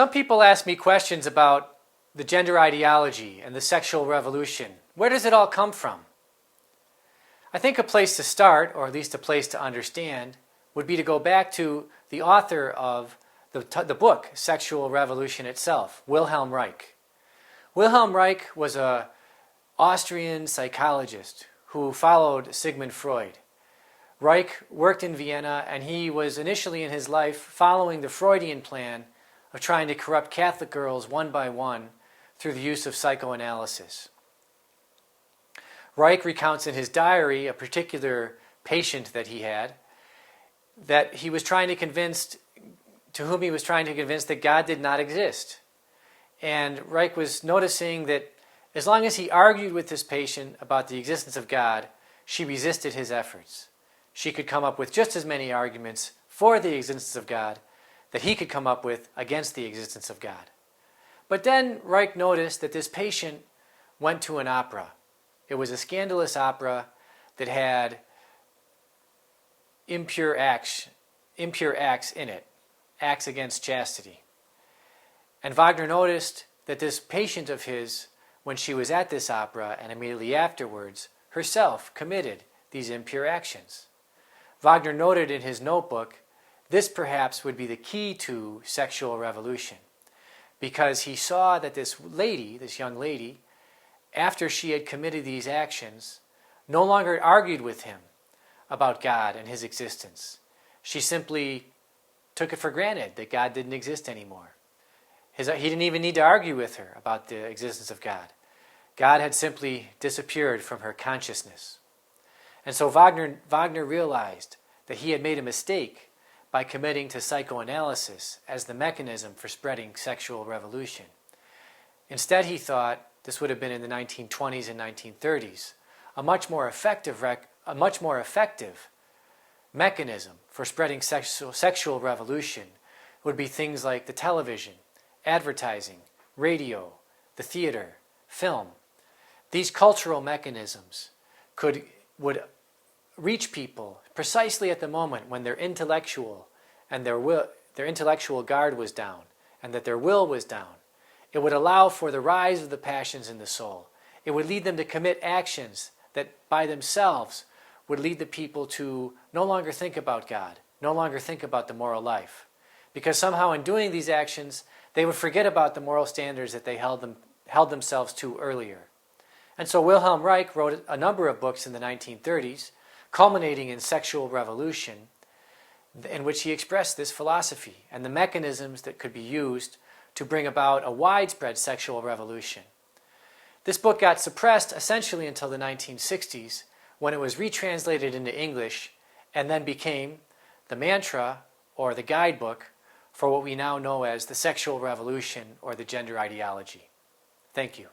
Some people ask me questions about the gender ideology and the sexual revolution. Where does it all come from? I think a place to start, or at least a place to understand, would be to go back to the author of the book, Sexual Revolution itself, Wilhelm Reich. Wilhelm Reich was an Austrian psychologist who followed Sigmund Freud. Reich worked in Vienna, and he was initially in his life following the Freudian plan of trying to corrupt Catholic girls one by one through the use of psychoanalysis. Reich recounts in his diary a particular patient that he had, that he was trying to convince, to whom he was trying to convince that God did not exist. And Reich was noticing that as long as he argued with this patient about the existence of God, she resisted his efforts. She could come up with just as many arguments for the existence of God that he could come up with against the existence of God. But then Reich noticed that this patient went to an opera. It was a scandalous opera that had impure acts in it, acts against chastity. And Wagner noticed that this patient of his, when she was at this opera and immediately afterwards, herself committed these impure actions. Wagner noted in his notebook, this perhaps would be the key to sexual revolution, because he saw that this lady, this young lady, after she had committed these actions, no longer argued with him about God and his existence. She simply took it for granted that God didn't exist anymore. He didn't even need to argue with her about the existence of God. God had simply disappeared from her consciousness. And so Wagner realized that he had made a mistake by committing to psychoanalysis as the mechanism for spreading sexual revolution. Instead, he thought, this would have been in the 1920s and 1930s, a much more effective mechanism for spreading sexual revolution would be things like the television, advertising, radio, the theater, film. These cultural mechanisms would reach people precisely at the moment when their intellectual and their intellectual guard was down and that their will was down. It would allow for the rise of the passions in the soul. It would lead them to commit actions that by themselves would lead the people to no longer think about God, no longer think about the moral life. Because somehow in doing these actions, they would forget about the moral standards that they held themselves to earlier. And so Wilhelm Reich wrote a number of books in the 1930s, culminating in Sexual Revolution, in which he expressed this philosophy and the mechanisms that could be used to bring about a widespread sexual revolution. This book got suppressed essentially until the 1960s, when it was retranslated into English and then became the mantra or the guidebook for what we now know as the sexual revolution or the gender ideology. Thank you.